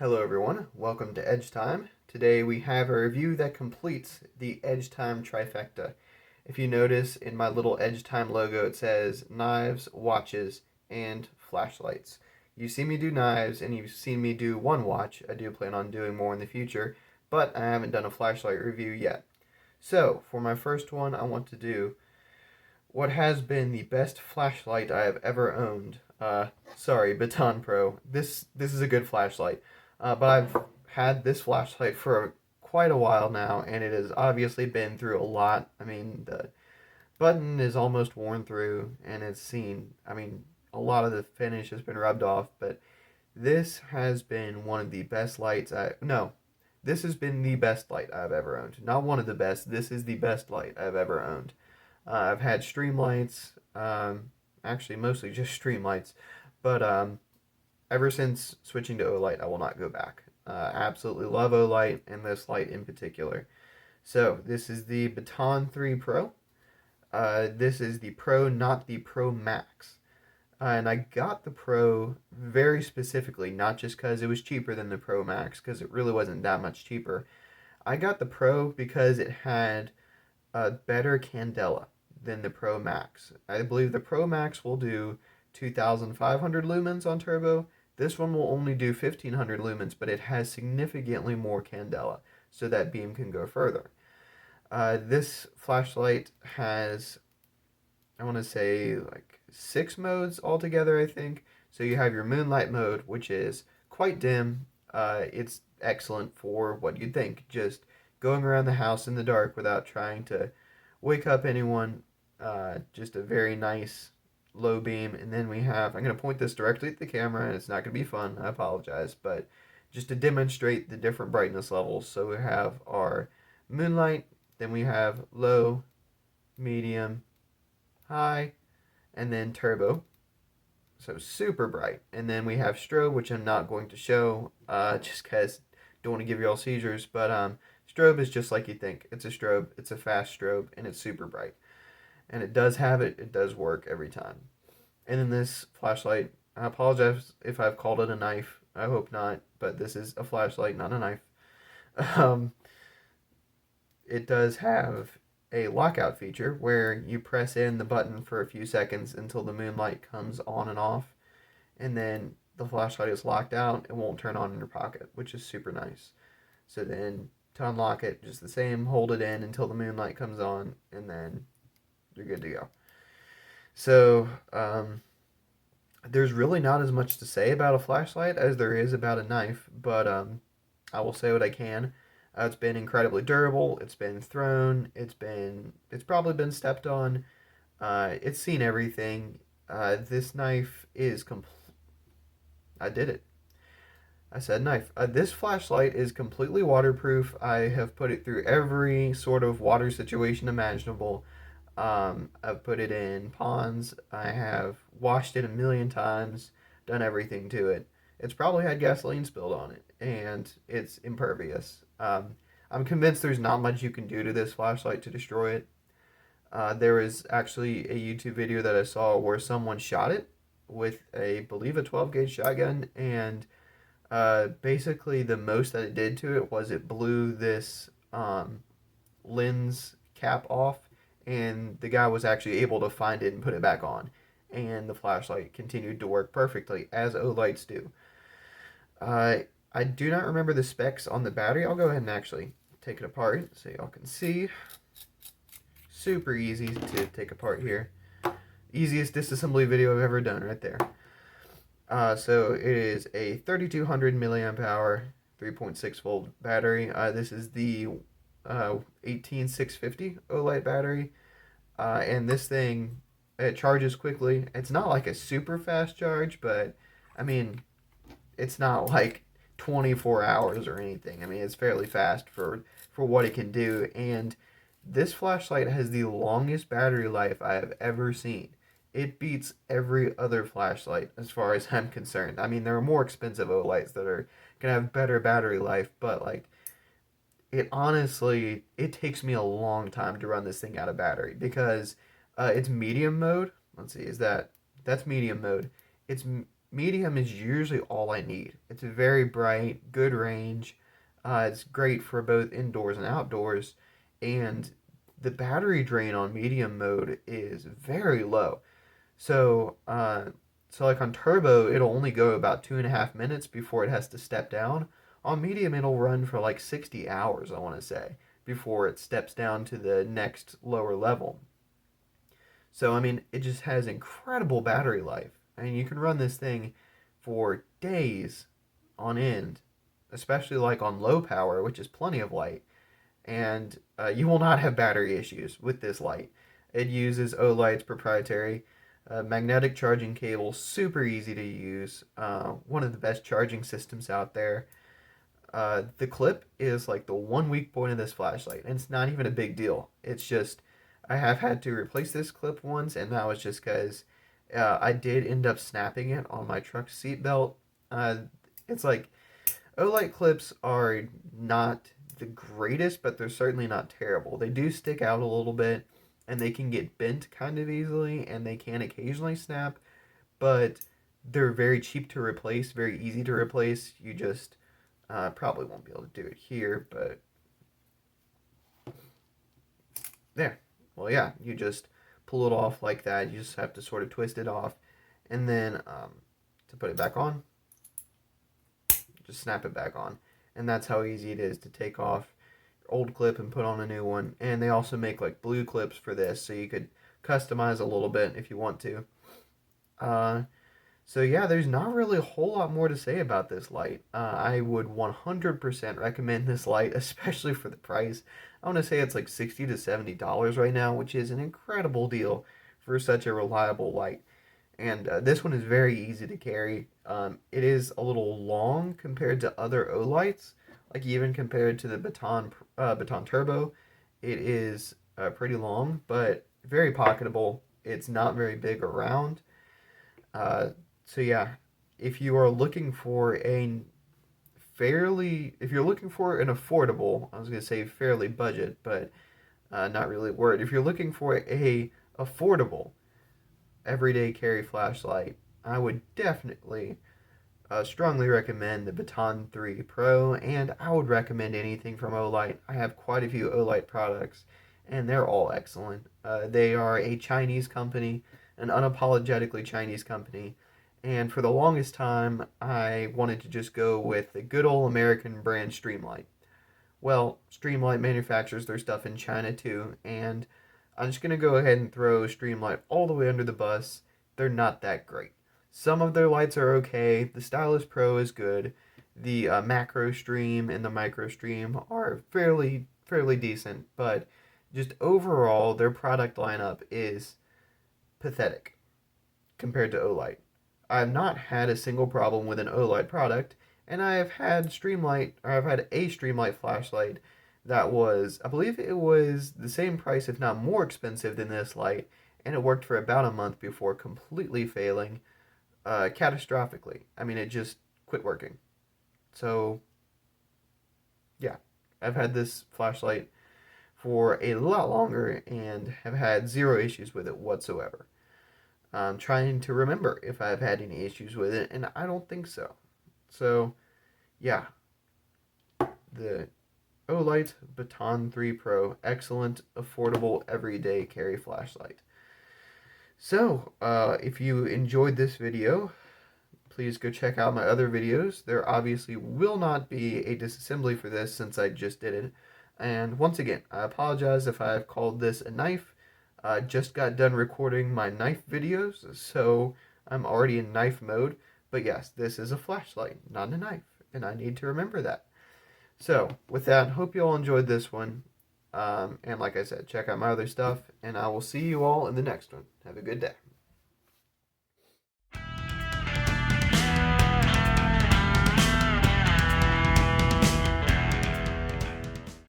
Hello everyone, welcome to Edge Time. Today we have a review that completes the Edge Time trifecta. If you notice in my little Edge Time logo it says knives, watches, and flashlights. You've seen me do knives and you've seen me do one watch. I do plan on doing more in the future, but I haven't done a flashlight review yet. So for my first one I want to do what has been the best flashlight I have ever owned. Sorry, Baton Pro. This is a good flashlight. But I've had this flashlight for quite a while now, and it has obviously been through a lot. I mean, the button is almost worn through, and it's seen, a lot of the finish has been rubbed off, but this has been one of the best lights no, this has been the best light I've ever owned. Not one of the best, this is the best light I've ever owned. I've had stream lights, actually mostly just stream lights, but ever since switching to Olight, I will not go back. Absolutely love Olight and this light in particular. So this is the Baton 3 Pro. This is the Pro, not the Pro Max. And I got the Pro very specifically, not just because it was cheaper than the Pro Max, because it really wasn't that much cheaper. I got the Pro because it had a better candela than the Pro Max. I believe the Pro Max will do 2,500 lumens on turbo. This one will only do 1,500 lumens, but it has significantly more candela, so that beam can go further. This flashlight has, I want to say, like 6 modes altogether, I think. So you have your moonlight mode, which is quite dim. It's excellent for what you'd think, just going around the house in the dark without trying to wake up anyone. Just a very nice low beam. And then we have, I'm going to point this directly at the camera, and it's not going to be fun, I apologize, but just to demonstrate the different brightness levels. So we have our moonlight, then we have low, medium, high, and then turbo. So super bright. And then we have strobe, which I'm not going to show, just because I don't want to give you all seizures, but strobe is just like you think. It's a strobe, it's a fast strobe, and it's super bright. And it does have it, it does work every time. And then this flashlight, I apologize if I've called it a knife. I hope not, but this is a flashlight, not a knife. Um, it does have a lockout feature where you press in the button for a few seconds until the moonlight comes on and off, and then the flashlight is locked out and won't turn on in your pocket, which is super nice. So then to unlock it, just the same, hold it in until the moonlight comes on, and then you're good to go. So there's really not as much to say about a flashlight as there is about a knife, but I will say what I can. It's been incredibly durable. It's been thrown. It's probably been stepped on. It's seen everything. This knife is I did it. I said knife. This flashlight is completely waterproof. I have put it through every sort of water situation imaginable. I've put it in ponds. I have washed it a million times, done everything to it. It's probably had gasoline spilled on it, and it's impervious. I'm convinced there's not much you can do to this flashlight to destroy it. There was actually a YouTube video that I saw where someone shot it with I believe a 12 gauge shotgun, and basically the most that it did to it was it blew this lens cap off, and the guy was actually able to find it and put it back on, and the flashlight continued to work perfectly, as Olights do. I do not remember the specs on the battery. I'll go ahead and actually take it apart so y'all can see. Super easy to take apart here. Easiest disassembly video I've ever done right there. So it is a 3200 milliamp hour, 3.6 volt battery. This is the 18650 Olight battery, and this thing, it charges quickly. It's not like a super fast charge, but I mean, it's not like 24 hours or anything. I mean, it's fairly fast for what it can do, and this flashlight has the longest battery life I have ever seen. It beats every other flashlight as far as I'm concerned. I mean, there are more expensive Olights that are gonna have better battery life, but like, it honestly, it takes me a long time to run this thing out of battery because it's medium mode. Let's see, that's medium mode. It's medium is usually all I need. It's very bright, good range. It's great for both indoors and outdoors, and the battery drain on medium mode is very low. So, so like on turbo, it'll only go about 2.5 minutes before it has to step down. On medium, it'll run for like 60 hours, I want to say, before it steps down to the next lower level. So, I mean, it just has incredible battery life. I mean, you can run this thing for days on end, especially like on low power, which is plenty of light, and you will not have battery issues with this light. It uses Olight's proprietary magnetic charging cable, super easy to use, one of the best charging systems out there. The clip is like the one weak point of this flashlight, and it's not even a big deal. It's just I have had to replace this clip once, and that was just because I did end up snapping it on my truck seat belt. It's like Olight clips are not the greatest, but they're certainly not terrible. They do stick out a little bit, and they can get bent kind of easily, and they can occasionally snap, but they're very cheap to replace, very easy to replace. You just probably won't be able to do it here, but there. Well, yeah, you just pull it off like that. You just have to sort of twist it off, and then to put it back on, just snap it back on. And that's how easy it is to take off your old clip and put on a new one. And they also make like blue clips for this, so you could customize a little bit if you want to. So yeah, there's not really a whole lot more to say about this light. I would 100% recommend this light, especially for the price. I want to say it's like $60 to $70 right now, which is an incredible deal for such a reliable light. And this one is very easy to carry. It is a little long compared to other Olights, like even compared to the Baton Turbo. It is pretty long, but very pocketable. It's not very big or round. So yeah, if you are looking for if you're looking for an affordable, I was gonna say fairly budget, but not really a word. If you're looking for a affordable everyday carry flashlight, I would definitely strongly recommend the Baton 3 Pro, and I would recommend anything from Olight. I have quite a few Olight products, and they're all excellent. They are a Chinese company, an unapologetically Chinese company, and for the longest time, I wanted to just go with the good old American brand Streamlight. Well, Streamlight manufactures their stuff in China too, and I'm just going to go ahead and throw Streamlight all the way under the bus. They're not that great. Some of their lights are okay. The Stylus Pro is good. The Macro Stream and the Micro Stream are fairly decent, but just overall, their product lineup is pathetic compared to Olight. I've not had a single problem with an Olight product, and I've had a Streamlight flashlight that was, I believe it was the same price, if not more expensive than this light, and it worked for about a month before completely failing, catastrophically. I mean, it just quit working. So, yeah, I've had this flashlight for a lot longer and have had zero issues with it whatsoever. I'm trying to remember if I've had any issues with it, and I don't think so. So, yeah, the Olight Baton 3 Pro, excellent, affordable, everyday carry flashlight. So, if you enjoyed this video, please go check out my other videos. There obviously will not be a disassembly for this since I just did it. And once again, I apologize if I've called this a knife. I just got done recording my knife videos, so I'm already in knife mode. But yes, this is a flashlight, not a knife, and I need to remember that. So, with that, hope you all enjoyed this one. And like I said, check out my other stuff, and I will see you all in the next one. Have a good day.